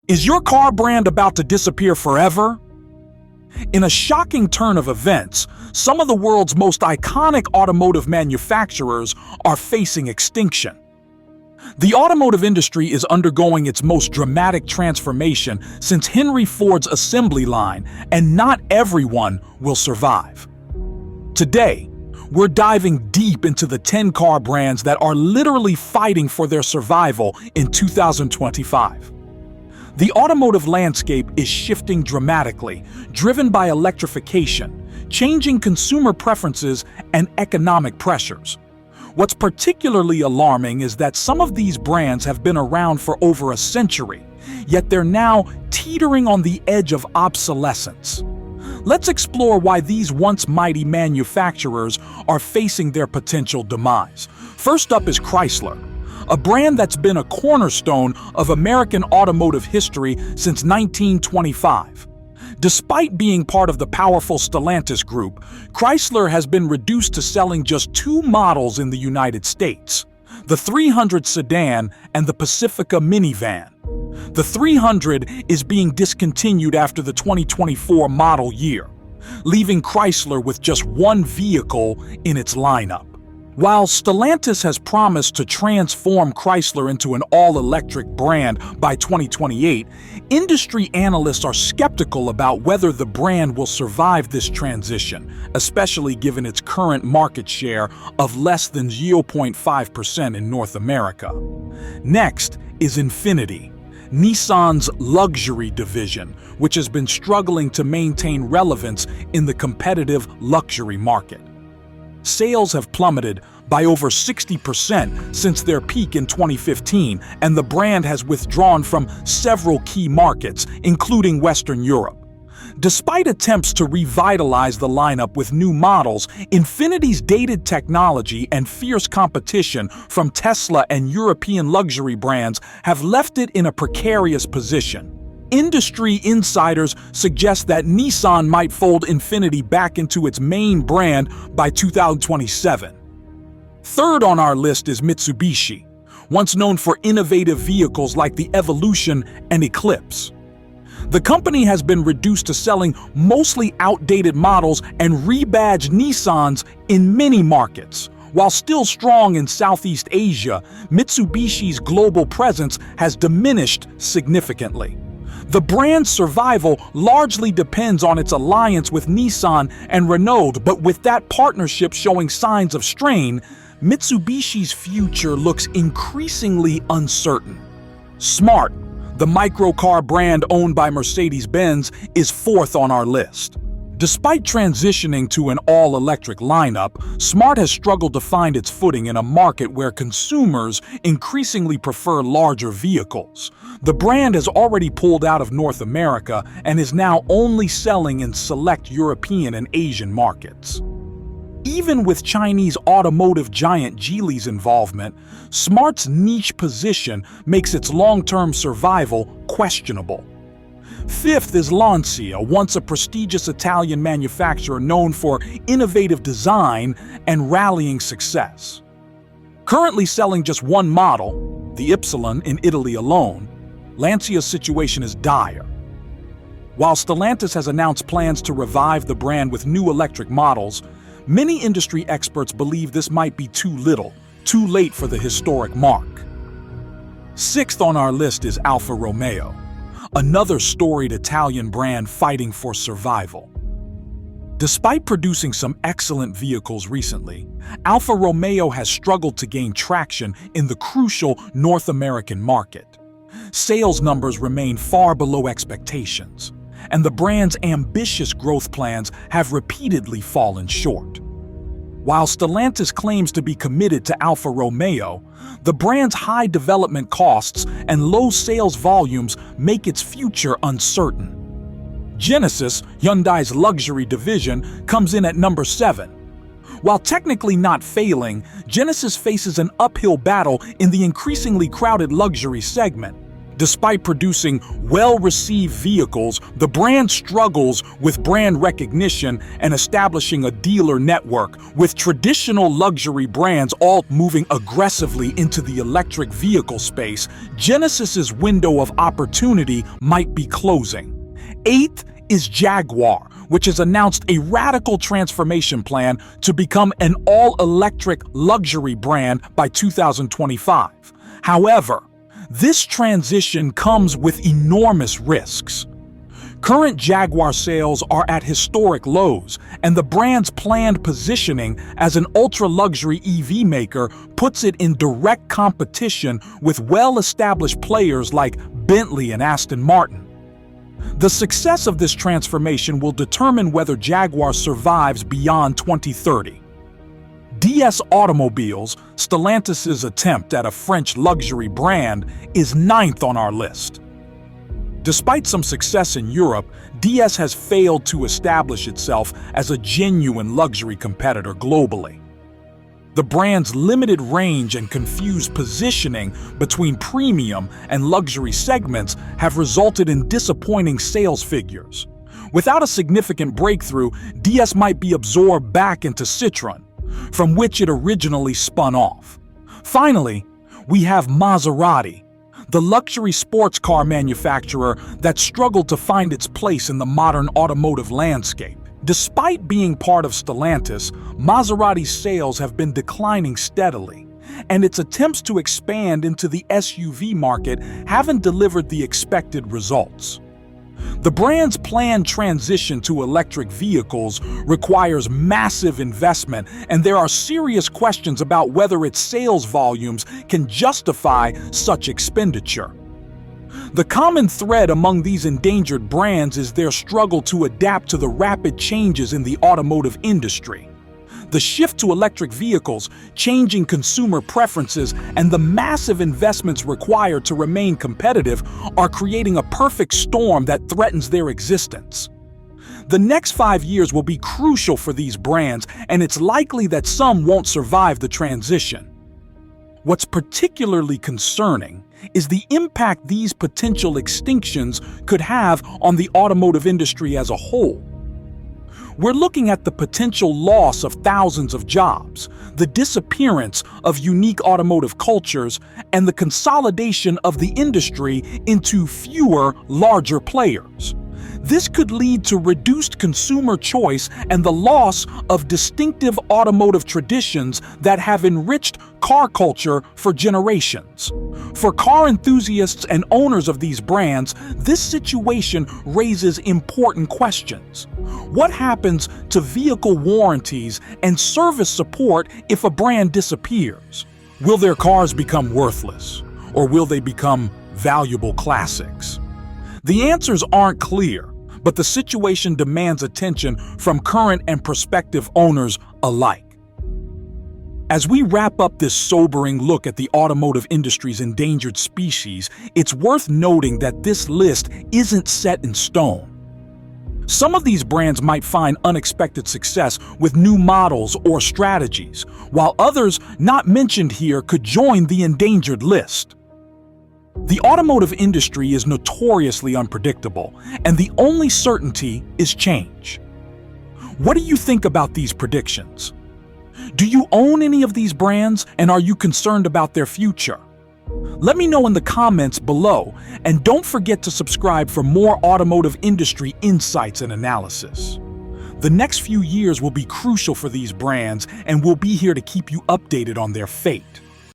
Is your car brand about to disappear forever? In a shocking turn of events, some of the world's most iconic automotive manufacturers are facing extinction. The automotive industry is undergoing its most dramatic transformation since Henry Ford's assembly line, and not everyone will survive. Today, we're diving deep into the 10 car brands that are literally fighting for their survival in 2025. The automotive landscape is shifting dramatically, driven by electrification, changing consumer preferences, and economic pressures. What's particularly alarming is that some of these brands have been around for over a century, yet they're now teetering on the edge of obsolescence. Let's explore why these once mighty manufacturers are facing their potential demise. First up is Chrysler, a brand that's been a cornerstone of American automotive history since 1925. Despite being part of the powerful Stellantis group, Chrysler has been reduced to selling just two models in the United States: the 300 sedan and the Pacifica minivan. The 300 is being discontinued after the 2024 model year, leaving Chrysler with just one vehicle in its lineup. While Stellantis has promised to transform Chrysler into an all-electric brand by 2028, industry analysts are skeptical about whether the brand will survive this transition, especially given its current market share of less than 0.5% in North America. Next is Infiniti, Nissan's luxury division, which has been struggling to maintain relevance in the competitive luxury market. Sales have plummeted by over 60% since their peak in 2015, and the brand has withdrawn from several key markets, including Western Europe. Despite attempts to revitalize the lineup with new models, Infiniti's dated technology and fierce competition from Tesla and European luxury brands have left it in a precarious position. Industry insiders suggest that Nissan might fold Infiniti back into its main brand by 2027. Third on our list is Mitsubishi, once known for innovative vehicles like the Evolution and Eclipse. The company has been reduced to selling mostly outdated models and rebadged Nissans in many markets. While still strong in Southeast Asia, Mitsubishi's global presence has diminished significantly. The brand's survival largely depends on its alliance with Nissan and Renault, but with that partnership showing signs of strain, Mitsubishi's future looks increasingly uncertain. Smart, the microcar brand owned by Mercedes-Benz, is fourth on our list. Despite transitioning to an all-electric lineup, Smart has struggled to find its footing in a market where consumers increasingly prefer larger vehicles. The brand has already pulled out of North America and is now only selling in select European and Asian markets. Even with Chinese automotive giant Geely's involvement, Smart's niche position makes its long-term survival questionable. Fifth is Lancia, once a prestigious Italian manufacturer known for innovative design and rallying success. Currently selling just one model, the Ypsilon, in Italy alone, Lancia's situation is dire. While Stellantis has announced plans to revive the brand with new electric models, many industry experts believe this might be too little, too late for the historic mark. Sixth on our list is Alfa Romeo, another storied Italian brand fighting for survival. Despite producing some excellent vehicles recently, Alfa Romeo has struggled to gain traction in the crucial North American market. Sales numbers remain far below expectations, and the brand's ambitious growth plans have repeatedly fallen short. While Stellantis claims to be committed to Alfa Romeo, the brand's high development costs and low sales volumes make its future uncertain. Genesis, Hyundai's luxury division, comes in at number 7. While technically not failing, Genesis faces an uphill battle in the increasingly crowded luxury segment. Despite producing well-received vehicles, the brand struggles with brand recognition and establishing a dealer network, with traditional luxury brands all moving aggressively into the electric vehicle space. Genesis's window of opportunity might be closing. Eighth is Jaguar, which has announced a radical transformation plan to become an all-electric luxury brand by 2025. However, this transition comes with enormous risks. Current Jaguar sales are at historic lows, and the brand's planned positioning as an ultra-luxury EV maker puts it in direct competition with well-established players like Bentley and Aston Martin. The success of this transformation will determine whether Jaguar survives beyond 2030. DS Automobiles, Stellantis's attempt at a French luxury brand, is ninth on our list. Despite some success in Europe, DS has failed to establish itself as a genuine luxury competitor globally. The brand's limited range and confused positioning between premium and luxury segments have resulted in disappointing sales figures. Without a significant breakthrough, DS might be absorbed back into Citroën, from which it originally spun off. Finally, we have Maserati, the luxury sports car manufacturer that struggled to find its place in the modern automotive landscape. Despite being part of Stellantis, Maserati's sales have been declining steadily, and its attempts to expand into the SUV market haven't delivered the expected results. The brand's planned transition to electric vehicles requires massive investment, and there are serious questions about whether its sales volumes can justify such expenditure. The common thread among these endangered brands is their struggle to adapt to the rapid changes in the automotive industry. The shift to electric vehicles, changing consumer preferences, and the massive investments required to remain competitive are creating a perfect storm that threatens their existence. The next 5 years will be crucial for these brands, and it's likely that some won't survive the transition. What's particularly concerning is the impact these potential extinctions could have on the automotive industry as a whole. We're looking at the potential loss of thousands of jobs, the disappearance of unique automotive cultures, and the consolidation of the industry into fewer, larger players. This could lead to reduced consumer choice and the loss of distinctive automotive traditions that have enriched car culture for generations. For car enthusiasts and owners of these brands, this situation raises important questions. What happens to vehicle warranties and service support if a brand disappears? Will their cars become worthless, or will they become valuable classics? The answers aren't clear, but the situation demands attention from current and prospective owners alike. As we wrap up this sobering look at the automotive industry's endangered species, it's worth noting that this list isn't set in stone. Some of these brands might find unexpected success with new models or strategies, while others not mentioned here could join the endangered list. The automotive industry is notoriously unpredictable, and the only certainty is change. What do you think about these predictions? Do you own any of these brands, and are you concerned about their future? Let me know in the comments below, and don't forget to subscribe for more automotive industry insights and analysis. The next few years will be crucial for these brands, and we'll be here to keep you updated on their fate.